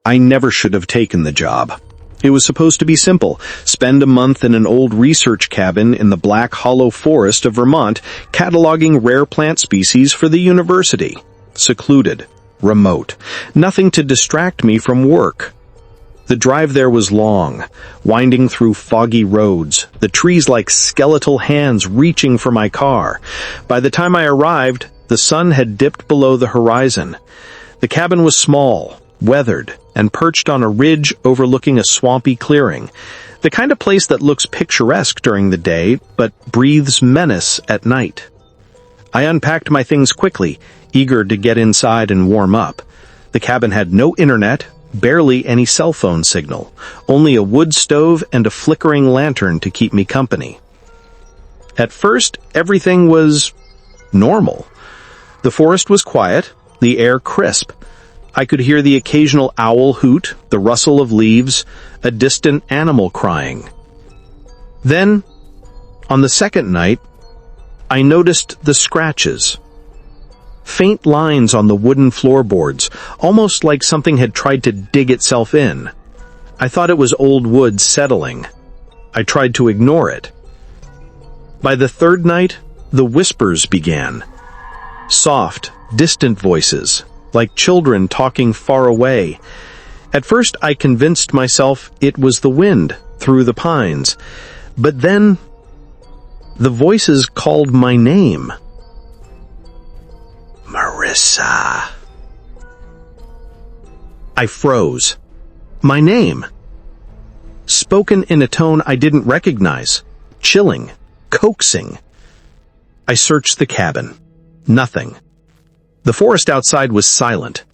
I never should have taken the job. It was supposed to be simple. Spend a month in an old research cabin in the Black Hollow Forest of Vermont, cataloging rare plant species for the university. Secluded. Remote. Nothing to distract me from work. The drive there was long, winding through foggy roads, the trees like skeletal hands reaching for my car. By the time I arrived, the sun had dipped below the horizon. The cabin was small, weathered, and perched on a ridge overlooking a swampy clearing, the kind of place that looks picturesque during the day, but breathes menace at night. I unpacked my things quickly, eager to get inside and warm up. The cabin had no internet, barely any cell phone signal, only a wood stove and a flickering lantern to keep me company. At first, everything was normal. The forest was quiet, the air crisp. I could hear the occasional owl hoot, the rustle of leaves, a distant animal crying. Then, on the second night, I noticed the scratches. Faint lines on the wooden floorboards, almost like something had tried to dig itself in. I thought it was old wood settling. I tried to ignore it. By the third night, the whispers began. Soft, distant voices, like children talking far away. At first, I convinced myself it was the wind through the pines. But then, the voices called my name. Marissa. I froze. My name. Spoken in a tone I didn't recognize. Chilling. Coaxing. I searched the cabin. Nothing. The forest outside was silent.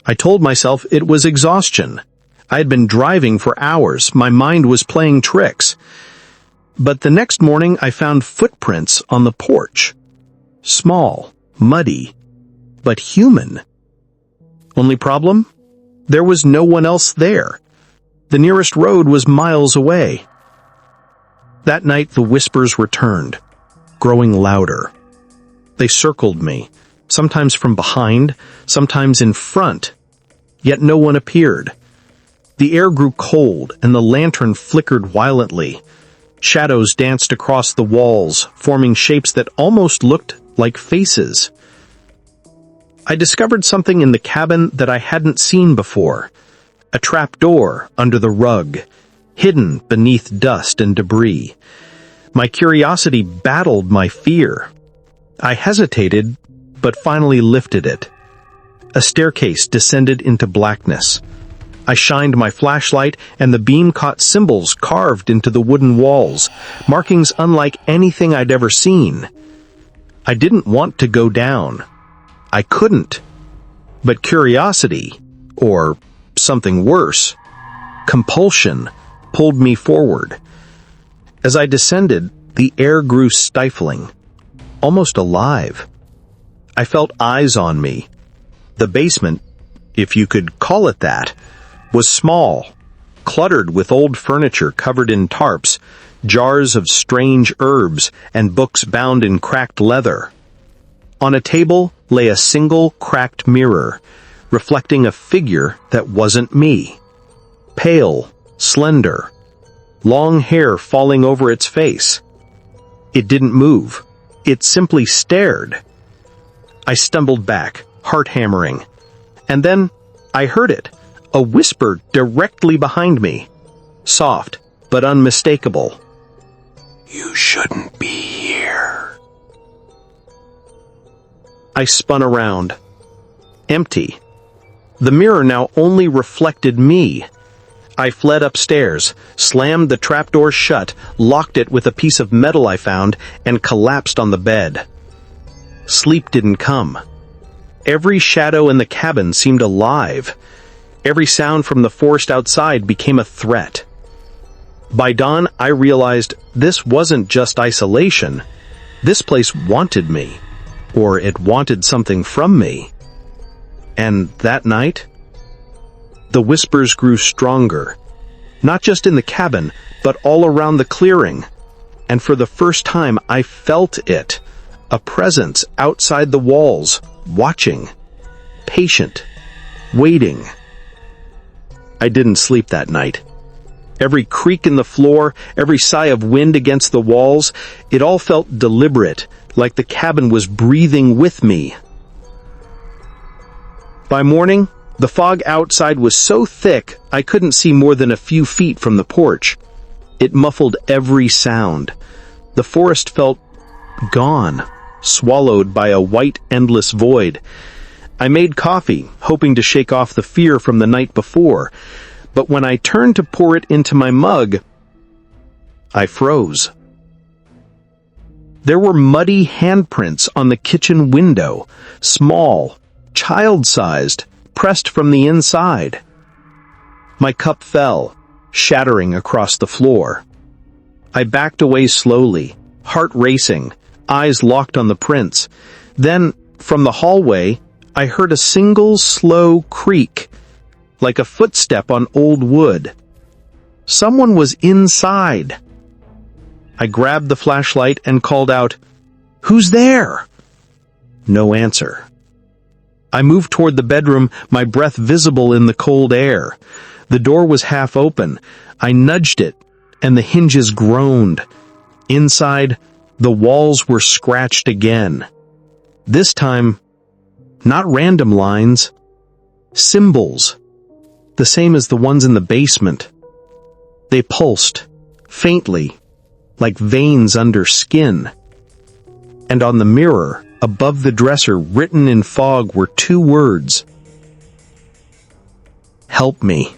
I told myself it was exhaustion. I had been driving for hours. My mind was playing tricks. But the next morning I found footprints on the porch. Small, muddy, but human. Only problem? There was no one else there. The nearest road was miles away. That night the whispers returned, growing louder. They circled me, sometimes from behind, sometimes in front, yet no one appeared. The air grew cold and the lantern flickered violently. Shadows danced across the walls, forming shapes that almost looked like faces. I discovered something in the cabin that I hadn't seen before. A trapdoor under the rug, hidden beneath dust and debris. My curiosity battled my fear. I hesitated, but finally lifted it. A staircase descended into blackness. I shined my flashlight, and the beam caught symbols carved into the wooden walls, markings unlike anything I'd ever seen. I didn't want to go down. I couldn't. But curiosity, or something worse, compulsion, pulled me forward. As I descended, the air grew stifling, almost alive. I felt eyes on me. The basement, if you could call it that, was small, cluttered with old furniture covered in tarps, jars of strange herbs, and books bound in cracked leather. On a table lay a single cracked mirror, reflecting a figure that wasn't me. Pale, slender, long hair falling over its face. It didn't move. It simply stared. I stumbled back, heart hammering. And then I heard it, a whisper directly behind me. Soft, but unmistakable. "You shouldn't be here." I spun around. Empty. The mirror now only reflected me. I fled upstairs, slammed the trapdoor shut, locked it with a piece of metal I found, and collapsed on the bed. Sleep didn't come. Every shadow in the cabin seemed alive. Every sound from the forest outside became a threat. By dawn, I realized this wasn't just isolation. This place wanted me, or it wanted something from me. And that night, the whispers grew stronger, not just in the cabin, but all around the clearing. And for the first time, I felt it, a presence outside the walls, watching, patient, waiting. I didn't sleep that night. Every creak in the floor, every sigh of wind against the walls, it all felt deliberate, like the cabin was breathing with me. By morning, the fog outside was so thick I couldn't see more than a few feet from the porch. It muffled every sound. The forest felt gone, swallowed by a white, endless void. I made coffee, hoping to shake off the fear from the night before, but when I turned to pour it into my mug, I froze. There were muddy handprints on the kitchen window, small, child-sized, pressed from the inside. My cup fell, shattering across the floor. I backed away slowly, heart racing, eyes locked on the prints. Then, from the hallway, I heard a single slow creak, like a footstep on old wood. Someone was inside. I grabbed the flashlight and called out, "Who's there?" No answer. I moved toward the bedroom, my breath visible in the cold air. The door was half open. I nudged it, and the hinges groaned. Inside, the walls were scratched again. This time, not random lines, symbols, the same as the ones in the basement. They pulsed, faintly, like veins under skin. And on the mirror, above the dresser, written in fog, were two words: "Help me."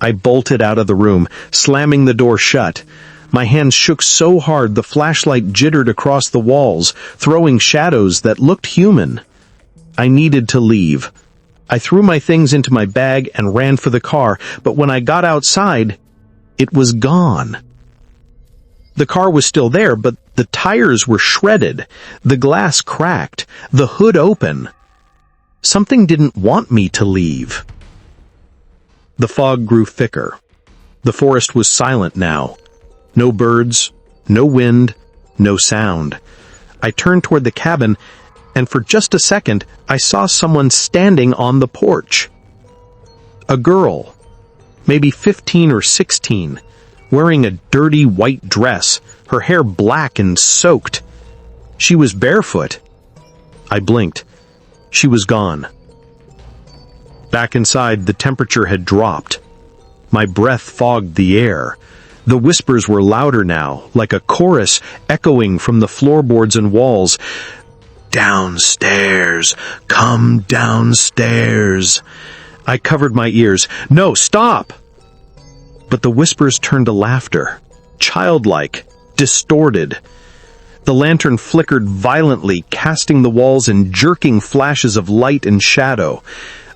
I bolted out of the room, slamming the door shut. My hands shook so hard the flashlight jittered across the walls, throwing shadows that looked human. I needed to leave. I threw my things into my bag and ran for the car, but when I got outside, it was gone. The car was still there, but the tires were shredded, the glass cracked, the hood open. Something didn't want me to leave. The fog grew thicker. The forest was silent now. No birds, no wind, no sound. I turned toward the cabin, and for just a second, I saw someone standing on the porch. A girl, maybe 15 or 16, wearing a dirty white dress, her hair black and soaked. She was barefoot. I blinked. She was gone. Back inside, the temperature had dropped. My breath fogged the air. The whispers were louder now, like a chorus echoing from the floorboards and walls. "Downstairs! Come downstairs!" I covered my ears. "No, stop!" But the whispers turned to laughter, childlike, distorted. The lantern flickered violently, casting the walls in jerking flashes of light and shadow.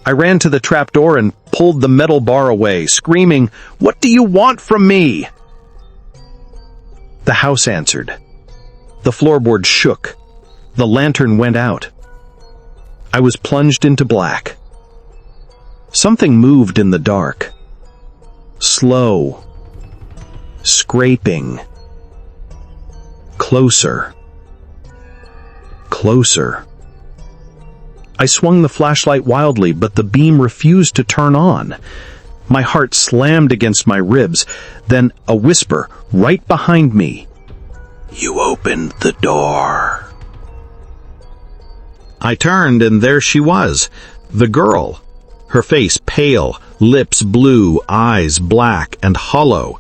I ran to the trapdoor and pulled the metal bar away, screaming, "What do you want from me?" The house answered. The floorboard shook. The lantern went out. I was plunged into black. Something moved in the dark. Slow. Scraping. Closer. Closer. I swung the flashlight wildly, but the beam refused to turn on. My heart slammed against my ribs. Then a whisper right behind me. "You opened the door." I turned, and there she was, the girl. Her face pale, lips blue, eyes black and hollow.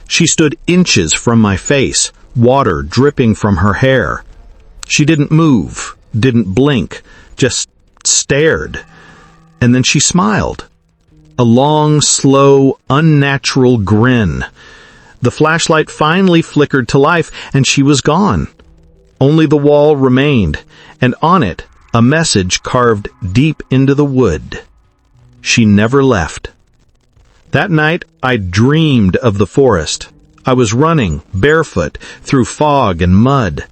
She stood inches from my face, water dripping from her hair. She didn't move, didn't blink, just stared. And then she smiled. A long, slow, unnatural grin. The flashlight finally flickered to life, and she was gone. Only the wall remained, and on it, a message carved deep into the wood. She never left. That night, I dreamed of the forest. I was running, barefoot, through fog and mud.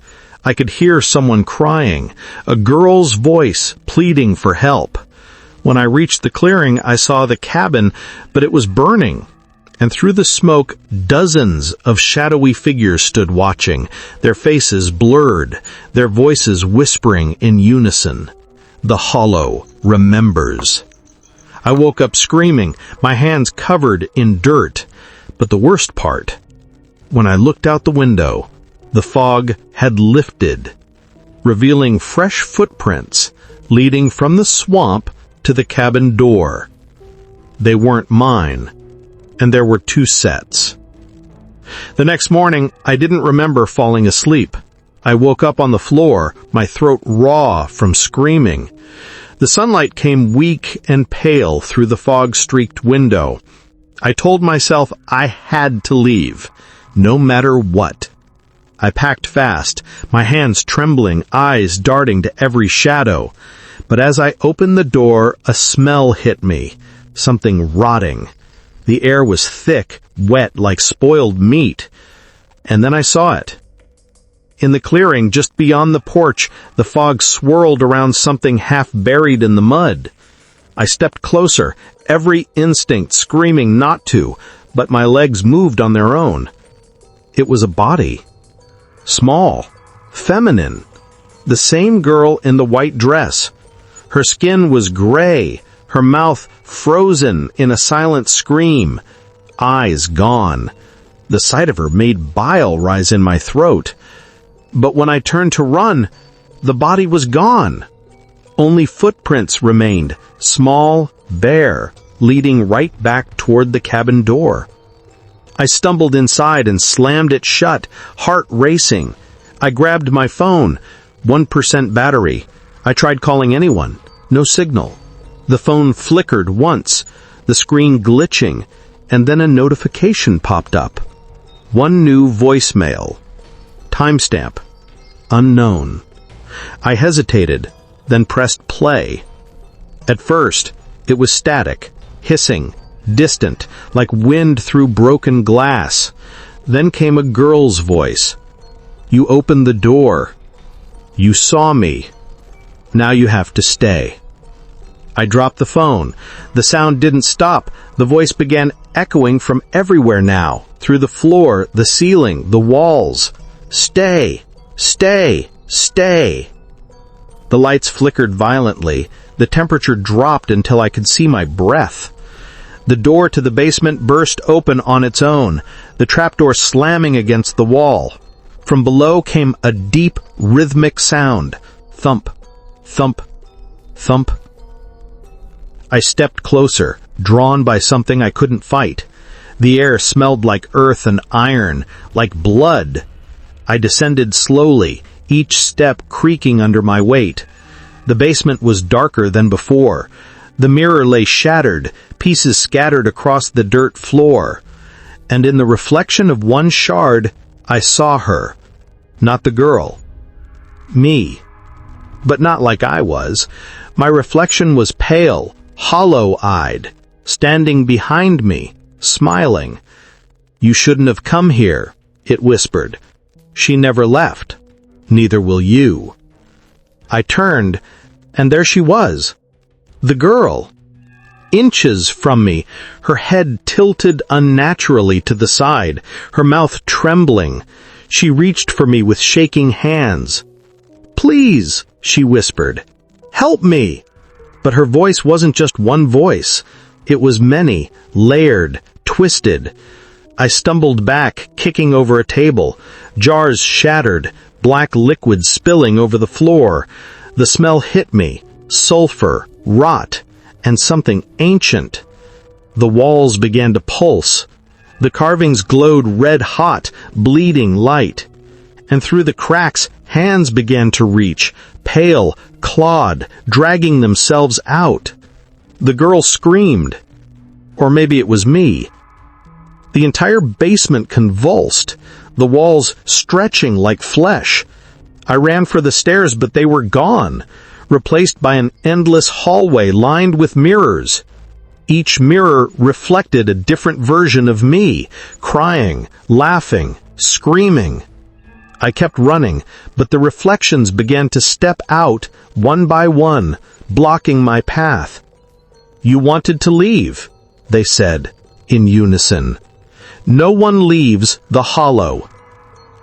I could hear someone crying, a girl's voice pleading for help. When I reached the clearing, I saw the cabin, but it was burning. And through the smoke, dozens of shadowy figures stood watching, their faces blurred, their voices whispering in unison. The hollow remembers. I woke up screaming, my hands covered in dirt. But the worst part, when I looked out the window, the fog had lifted, revealing fresh footprints leading from the swamp to the cabin door. They weren't mine, and there were 2 sets. The next morning, I didn't remember falling asleep. I woke up on the floor, my throat raw from screaming. The sunlight came weak and pale through the fog-streaked window. I told myself I had to leave, no matter what. I packed fast, my hands trembling, eyes darting to every shadow. But as I opened the door, a smell hit me, something rotting. The air was thick, wet like spoiled meat. And then I saw it. In the clearing just beyond the porch, the fog swirled around something half buried in the mud. I stepped closer, every instinct screaming not to, but my legs moved on their own. It was a body. Small, feminine, the same girl in the white dress. Her skin was gray, her mouth frozen in a silent scream, eyes gone. The sight of her made bile rise in my throat. But when I turned to run, the body was gone. Only footprints remained, small, bare, leading right back toward the cabin door. I stumbled inside and slammed it shut, heart racing. I grabbed my phone, 1% battery. I tried calling anyone, no signal. The phone flickered once, the screen glitching, and then a notification popped up. 1 new voicemail. Timestamp. Unknown. I hesitated, then pressed play. At first, it was static, hissing, distant, like wind through broken glass. Then came a girl's voice. You opened the door. You saw me. Now you have to stay. I dropped the phone. The sound didn't stop. The voice began echoing from everywhere now, through the floor, the ceiling, the walls. Stay, stay, stay. The lights flickered violently. The temperature dropped until I could see my breath. The door to the basement burst open on its own, the trapdoor slamming against the wall. From below came a deep, rhythmic sound. Thump, thump, thump. I stepped closer, drawn by something I couldn't fight. The air smelled like earth and iron, like blood. I descended slowly, each step creaking under my weight. The basement was darker than before. The mirror lay shattered, pieces scattered across the dirt floor. And in the reflection of one shard, I saw her. Not the girl. Me. But not like I was. My reflection was pale, hollow-eyed, standing behind me, smiling. You shouldn't have come here, it whispered. She never left. Neither will you. I turned, and there she was. The girl. Inches from me, her head tilted unnaturally to the side, her mouth trembling. She reached for me with shaking hands. Please, she whispered. Help me. But her voice wasn't just one voice. It was many, layered, twisted. I stumbled back, kicking over a table. Jars shattered, black liquid spilling over the floor. The smell hit me. Sulfur, rot, and something ancient. The walls began to pulse. The carvings glowed red-hot, bleeding light. And through the cracks, hands began to reach, pale, clawed, dragging themselves out. The girl screamed. Or maybe it was me. The entire basement convulsed, the walls stretching like flesh. I ran for the stairs, but they were gone, replaced by an endless hallway lined with mirrors. Each mirror reflected a different version of me, crying, laughing, screaming. I kept running, but the reflections began to step out, one by one, blocking my path. You wanted to leave, they said, in unison. No one leaves the hollow.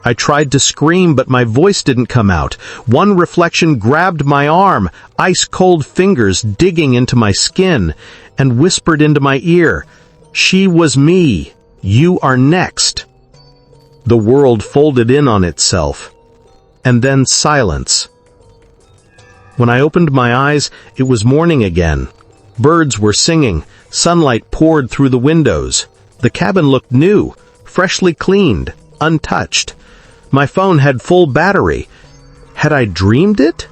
I tried to scream, but my voice didn't come out. One reflection grabbed my arm, ice-cold fingers digging into my skin, and whispered into my ear, "She was me. You are next." The world folded in on itself. And then silence. When I opened my eyes, it was morning again. Birds were singing. Sunlight poured through the windows. The cabin looked new, freshly cleaned, untouched. My phone had full battery. Had I dreamed it?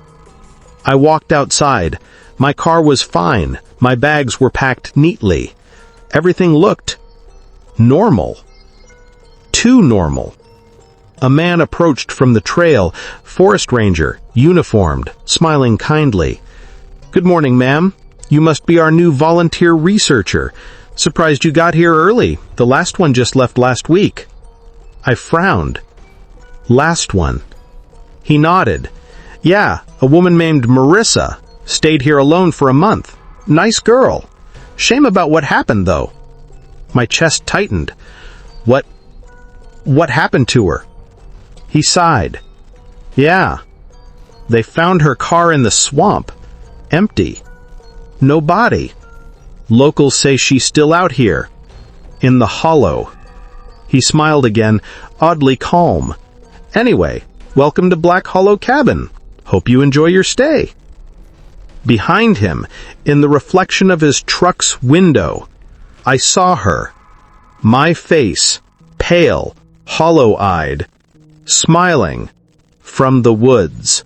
I walked outside. My car was fine. My bags were packed neatly. Everything looked normal. Too normal. A man approached from the trail, forest ranger, uniformed, smiling kindly. "Good morning, ma'am. You must be our new volunteer researcher. Surprised you got here early. The last one just left last week." I frowned. Last one. He nodded. "Yeah, a woman named Marissa. Stayed here alone for a month. Nice girl. Shame about what happened, though." My chest tightened. What happened to her?" He sighed. "Yeah. They found her car in the swamp. Empty. No body. Locals say she's still out here. In the hollow." He smiled again, oddly calm. "Anyway, welcome to Black Hollow Cabin. Hope you enjoy your stay." Behind him, in the reflection of his truck's window, I saw her. My face, pale, hollow-eyed, smiling, from the woods.